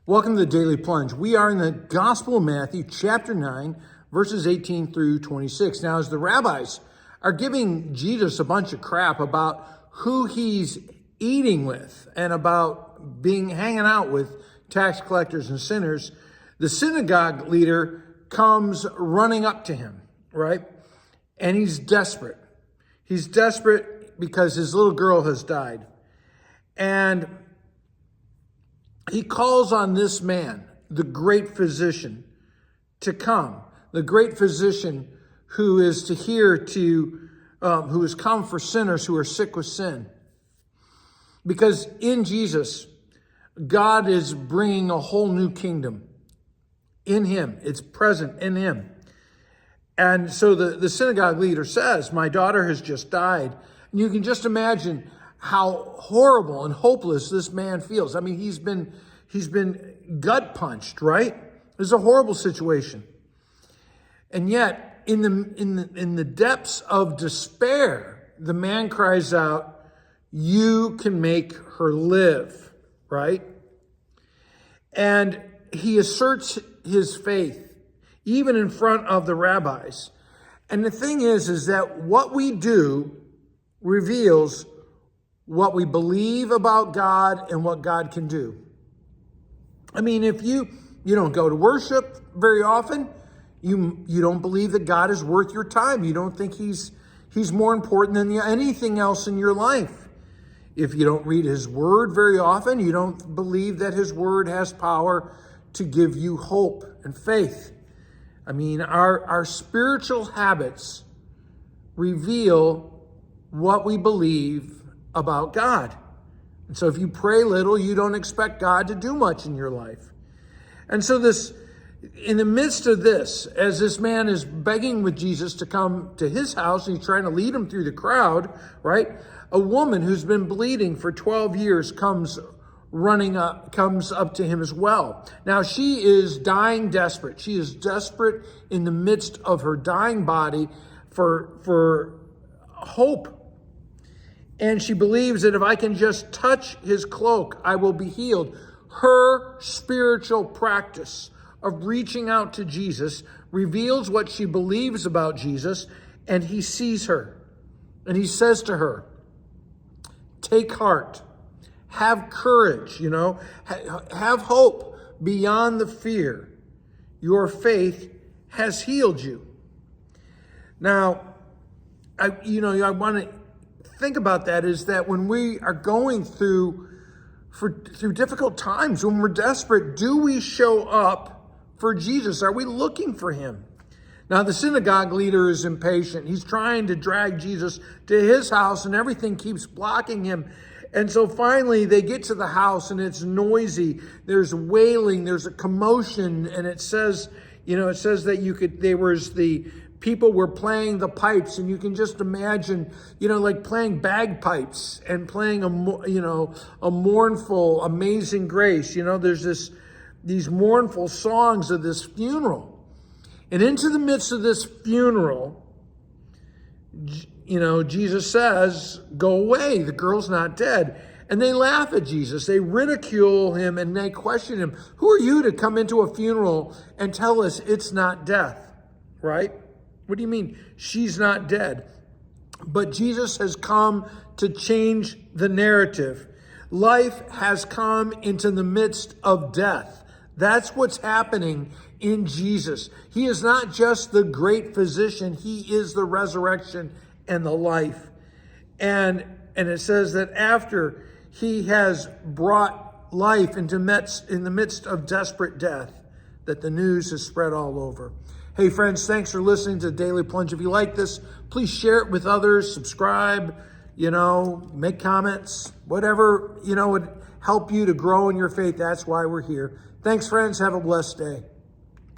Welcome to the Daily Plunge. We are in the Gospel of Matthew, chapter 9, verses 18 through 26. Now, as the rabbis are giving Jesus a bunch of crap about who he's eating with and about hanging out with tax collectors and sinners, the synagogue leader comes running up to him, right? And he's desperate. He's desperate because his little girl has died. And he calls on this man, the great physician, to come. The great physician who is who has come for sinners who are sick with sin. Because in Jesus, God is bringing a whole new kingdom in him. It's present in him. And so the synagogue leader says, my daughter has just died. And you can just imagine how horrible and hopeless this man feels. I mean, he's been gut punched, right? It's a horrible situation. And yet, in the depths of despair, the man cries out, you can make her live, right? And he asserts his faith, even in front of the rabbis. And the thing is that what we do reveals what we believe about God and what God can do. I mean, if you don't go to worship very often, you don't believe that God is worth your time. You don't think he's more important than anything else in your life. If you don't read his word very often, you don't believe that his word has power to give you hope and faith. I mean, our spiritual habits reveal what we believe about God. And so if you pray little, you don't expect God to do much in your life. And so in the midst of this, as this man is begging with Jesus to come to his house, and he's trying to lead him through the crowd, right? A woman who's been bleeding for 12 years comes up to him as well. Now she is dying desperate. She is desperate in the midst of her dying body for hope. And she believes that if I can just touch his cloak, I will be healed. Her spiritual practice of reaching out to Jesus reveals what she believes about Jesus, and he sees her. And he says to her, take heart, have courage, have hope beyond the fear. Your faith has healed you. Now, I want to think about that is that when we are going through difficult times, when we're desperate, do we show up for Jesus? Are we looking for him? Now, the synagogue leader is impatient. He's trying to drag Jesus to his house, and everything keeps blocking him. And so finally they get to the house, and it's noisy. There's wailing, there's a commotion, and it says that the people were playing the pipes, and you can just imagine, like playing bagpipes and playing a mournful Amazing Grace. There's these mournful songs of this funeral. And into the midst of this funeral, Jesus says, go away, the girl's not dead. And they laugh at Jesus. They ridicule him and they question him. Who are you to come into a funeral and tell us it's not death, right? What do you mean she's not dead? But Jesus has come to change the narrative. Life has come into the midst of death. That's what's happening in Jesus. He is not just the great physician. He is the resurrection and the life. And it says that after he has brought life in the midst of desperate death, that the news has spread all over. Hey friends, thanks for listening to the Daily Plunge. If you like this, please share it with others, subscribe, make comments, whatever, would help you to grow in your faith. That's why we're here. Thanks friends, have a blessed day.